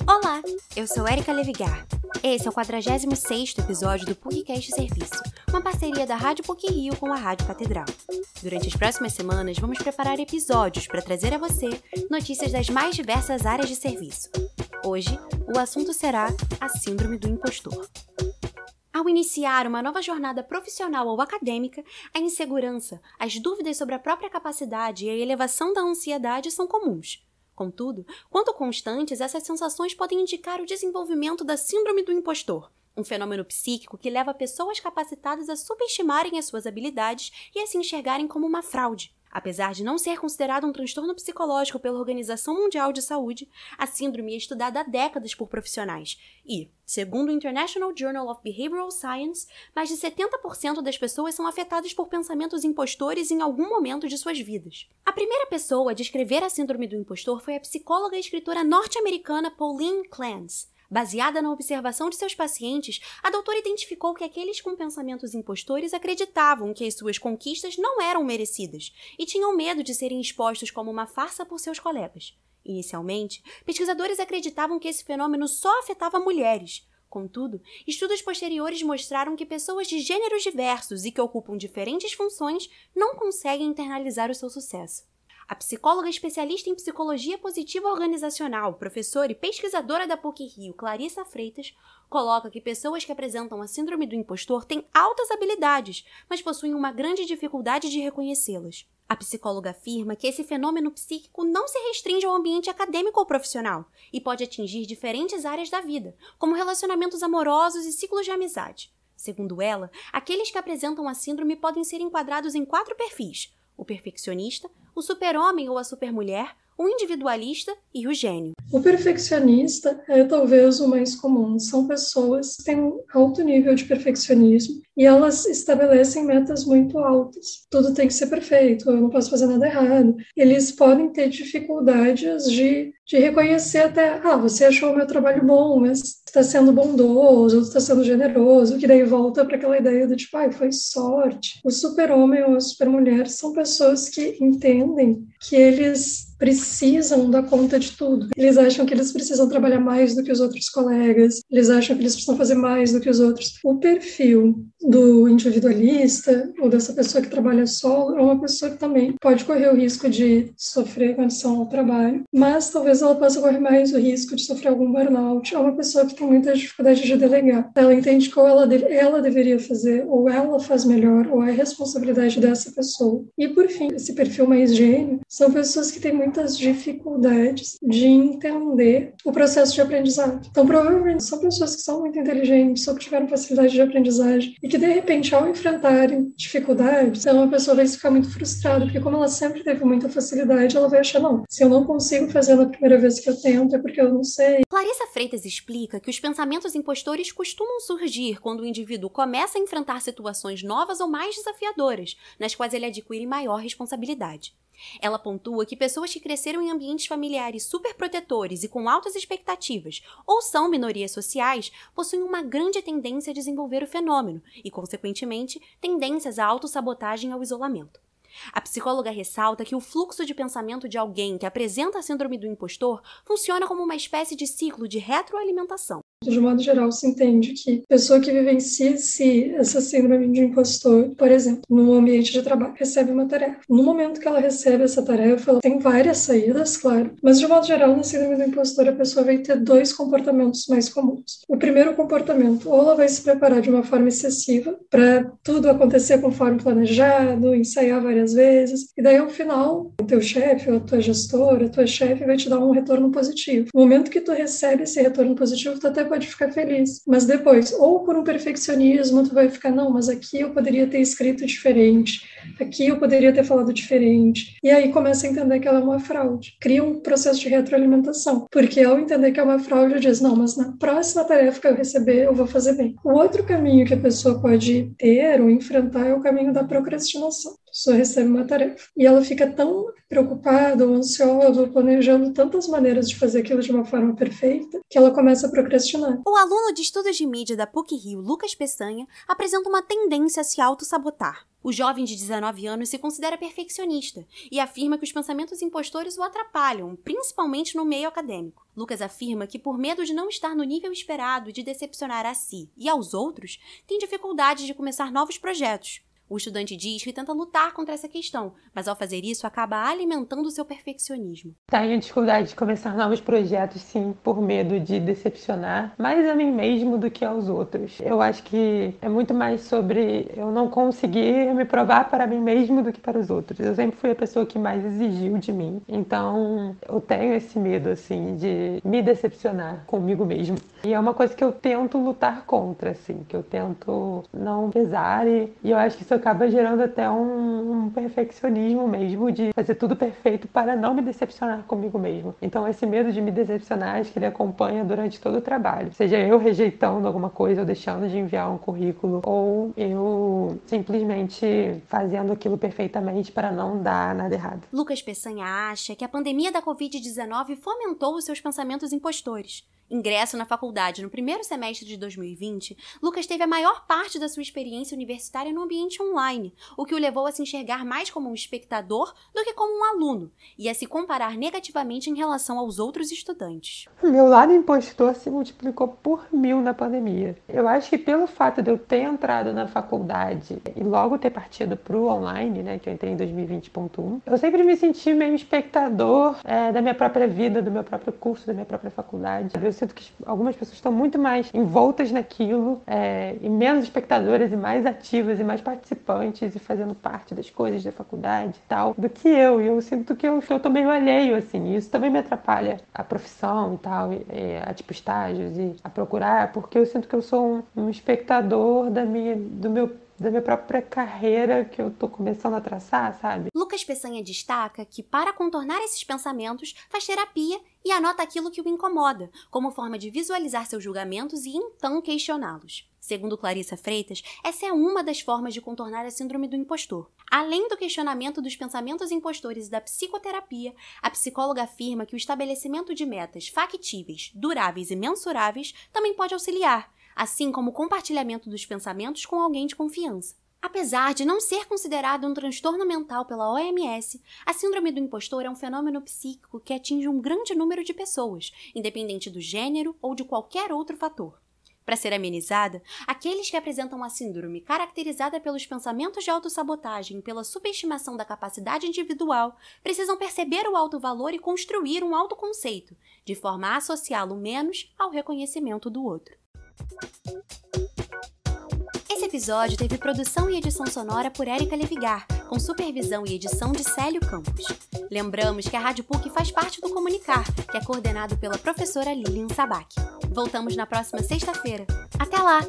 Olá, eu sou Erika Levigar. Esse é o 46º episódio do PUCcast Serviço, uma parceria da Rádio PUC-Rio com a Rádio Catedral. Durante as próximas semanas, vamos preparar episódios para trazer a você notícias das mais diversas áreas de serviço. Hoje, o assunto será a Síndrome do Impostor. Ao iniciar uma nova jornada profissional ou acadêmica, a insegurança, as dúvidas sobre a própria capacidade e a elevação da ansiedade são comuns. Contudo, quanto constantes, essas sensações podem indicar o desenvolvimento da Síndrome do Impostor, um fenômeno psíquico que leva pessoas capacitadas a subestimarem as suas habilidades e a se enxergarem como uma fraude. Apesar de não ser considerado um transtorno psicológico pela Organização Mundial de Saúde, a síndrome é estudada há décadas por profissionais e, segundo o International Journal of Behavioral Science, mais de 70% das pessoas são afetadas por pensamentos impostores em algum momento de suas vidas. A primeira pessoa a descrever a síndrome do impostor foi a psicóloga e escritora norte-americana Pauline Clance. Baseada na observação de seus pacientes, a doutora identificou que aqueles com pensamentos impostores acreditavam que as suas conquistas não eram merecidas e tinham medo de serem expostos como uma farsa por seus colegas. Inicialmente, pesquisadores acreditavam que esse fenômeno só afetava mulheres. Contudo, estudos posteriores mostraram que pessoas de gêneros diversos e que ocupam diferentes funções não conseguem internalizar o seu sucesso. A psicóloga especialista em psicologia positiva organizacional, professora e pesquisadora da PUC-Rio, Clarissa Freitas, coloca que pessoas que apresentam a síndrome do impostor têm altas habilidades, mas possuem uma grande dificuldade de reconhecê-las. A psicóloga afirma que esse fenômeno psíquico não se restringe ao ambiente acadêmico ou profissional e pode atingir diferentes áreas da vida, como relacionamentos amorosos e ciclos de amizade. Segundo ela, aqueles que apresentam a síndrome podem ser enquadrados em 4 perfis: o perfeccionista, o super-homem ou a super-mulher, o individualista e o gênio. O perfeccionista é talvez o mais comum. São pessoas que têm um alto nível de perfeccionismo e elas estabelecem metas muito altas. Tudo tem que ser perfeito, eu não posso fazer nada errado. Eles podem ter dificuldades de reconhecer até, você achou o meu trabalho bom, mas está sendo bondoso, está sendo generoso, que daí volta para aquela ideia do tipo, foi sorte. O super-homem ou a super-mulher são pessoas que entendem que eles precisam dar conta de tudo. Eles acham que eles precisam trabalhar mais do que os outros colegas, eles acham que eles precisam fazer mais do que os outros. O perfil do individualista ou dessa pessoa que trabalha solo é uma pessoa que também pode correr o risco de sofrer com adição ao trabalho, mas talvez ela possa correr mais o risco de sofrer algum burnout. É uma pessoa que tem muita dificuldade de delegar. Ela entende que ou ela deveria fazer, ou ela faz melhor, ou é responsabilidade dessa pessoa. E por fim, esse perfil mais gênio são pessoas que têm muitas dificuldades de entender o processo de aprendizado. Então, provavelmente, são pessoas que são muito inteligentes ou que tiveram facilidade de aprendizagem e que, de repente, ao enfrentarem dificuldades, uma pessoa vai ficar muito frustrada, porque como ela sempre teve muita facilidade, ela vai achar, não, se eu não consigo fazer na primeira vez que eu tento, é porque eu não sei. Clarissa Freitas explica que os pensamentos impostores costumam surgir quando o indivíduo começa a enfrentar situações novas ou mais desafiadoras, nas quais ele adquire maior responsabilidade. Ela pontua que pessoas que cresceram em ambientes familiares superprotetores e com altas expectativas, ou são minorias sociais, possuem uma grande tendência a desenvolver o fenômeno e, consequentemente, tendências à autossabotagem e ao isolamento. A psicóloga ressalta que o fluxo de pensamento de alguém que apresenta a síndrome do impostor funciona como uma espécie de ciclo de retroalimentação. De modo geral, se entende que a pessoa que vivencia essa síndrome de impostor, por exemplo, no ambiente de trabalho, recebe uma tarefa. No momento que ela recebe essa tarefa, ela tem várias saídas, claro, mas de modo geral, na síndrome do impostor, a pessoa vai ter 2 comportamentos mais comuns. O primeiro comportamento, ou ela vai se preparar de uma forma excessiva para tudo acontecer conforme planejado, ensaiar várias vezes, e daí ao final, o teu chefe, ou a tua gestora, a tua chefe vai te dar um retorno positivo. No momento que tu recebe esse retorno positivo, tu até pode ficar feliz, mas depois, ou por um perfeccionismo, tu vai ficar, não, mas aqui eu poderia ter escrito diferente, aqui eu poderia ter falado diferente, e aí começa a entender que ela é uma fraude, cria um processo de retroalimentação, porque ao entender que é uma fraude, diz, não, mas na próxima tarefa que eu receber, eu vou fazer bem. O outro caminho que a pessoa pode ter ou enfrentar é o caminho da procrastinação. pessoa recebe uma tarefa. E ela fica tão preocupada ou ansiosa, ou planejando tantas maneiras de fazer aquilo de uma forma perfeita, que ela começa a procrastinar. O aluno de estudos de mídia da PUC-Rio, Lucas Peçanha, apresenta uma tendência a se auto-sabotar. O jovem de 19 anos se considera perfeccionista e afirma que os pensamentos impostores o atrapalham, principalmente no meio acadêmico. Lucas afirma que, por medo de não estar no nível esperado e de decepcionar a si e aos outros, tem dificuldade de começar novos projetos. O estudante diz que tenta lutar contra essa questão, mas ao fazer isso acaba alimentando seu perfeccionismo. Tenho dificuldade de começar novos projetos, sim, por medo de decepcionar mais a mim mesmo do que aos outros. Eu acho que é muito mais sobre eu não conseguir me provar para mim mesmo do que para os outros. Eu sempre fui a pessoa que mais exigiu de mim. Então, eu tenho esse medo, assim, de me decepcionar comigo mesmo. E é uma coisa que eu tento lutar contra, assim, que eu tento não pesar e eu acho que isso acaba gerando até um perfeccionismo mesmo de fazer tudo perfeito para não me decepcionar comigo mesmo. Então esse medo de me decepcionar, acho que ele acompanha durante todo o trabalho. Seja eu rejeitando alguma coisa ou deixando de enviar um currículo, ou eu simplesmente fazendo aquilo perfeitamente para não dar nada errado. Lucas Peçanha acha que a pandemia da Covid-19 fomentou os seus pensamentos impostores. Ingresso na faculdade no primeiro semestre de 2020, Lucas teve a maior parte da sua experiência universitária no ambiente online, o que o levou a se enxergar mais como um espectador do que como um aluno, e a se comparar negativamente em relação aos outros estudantes. Meu lado impostor se multiplicou por 1000 na pandemia. Eu acho que pelo fato de eu ter entrado na faculdade e logo ter partido para o online, né, que eu entrei em 2020.1, eu sempre me senti meio espectador da minha própria vida, do meu próprio curso, da minha própria faculdade. Eu sinto que algumas pessoas estão muito mais envoltas naquilo e menos espectadoras e mais ativas e mais participantes e fazendo parte das coisas da faculdade e tal, do que eu. E eu sinto que eu tô meio alheio, assim. E isso também me atrapalha a profissão e tal, a tipo estágios e a procurar, porque eu sinto que eu sou um espectador da minha própria carreira que eu tô começando a traçar, sabe? Lucas Peçanha destaca que, para contornar esses pensamentos, faz terapia e anota aquilo que o incomoda, como forma de visualizar seus julgamentos e então questioná-los. Segundo Clarissa Freitas, essa é uma das formas de contornar a síndrome do impostor. Além do questionamento dos pensamentos impostores e da psicoterapia, a psicóloga afirma que o estabelecimento de metas factíveis, duráveis e mensuráveis também pode auxiliar, assim como o compartilhamento dos pensamentos com alguém de confiança. Apesar de não ser considerado um transtorno mental pela OMS, a síndrome do impostor é um fenômeno psíquico que atinge um grande número de pessoas, independente do gênero ou de qualquer outro fator. Para ser amenizada, aqueles que apresentam a síndrome caracterizada pelos pensamentos de autossabotagem e pela subestimação da capacidade individual precisam perceber o autovalor e construir um autoconceito, de forma a associá-lo menos ao reconhecimento do outro. Esse episódio teve produção e edição sonora por Érica Levigar, com supervisão e edição de Célio Campos. Lembramos que a Rádio PUC faz parte do Comunicar, que é coordenado pela professora Lilian Sabac. Voltamos na próxima sexta-feira. Até lá!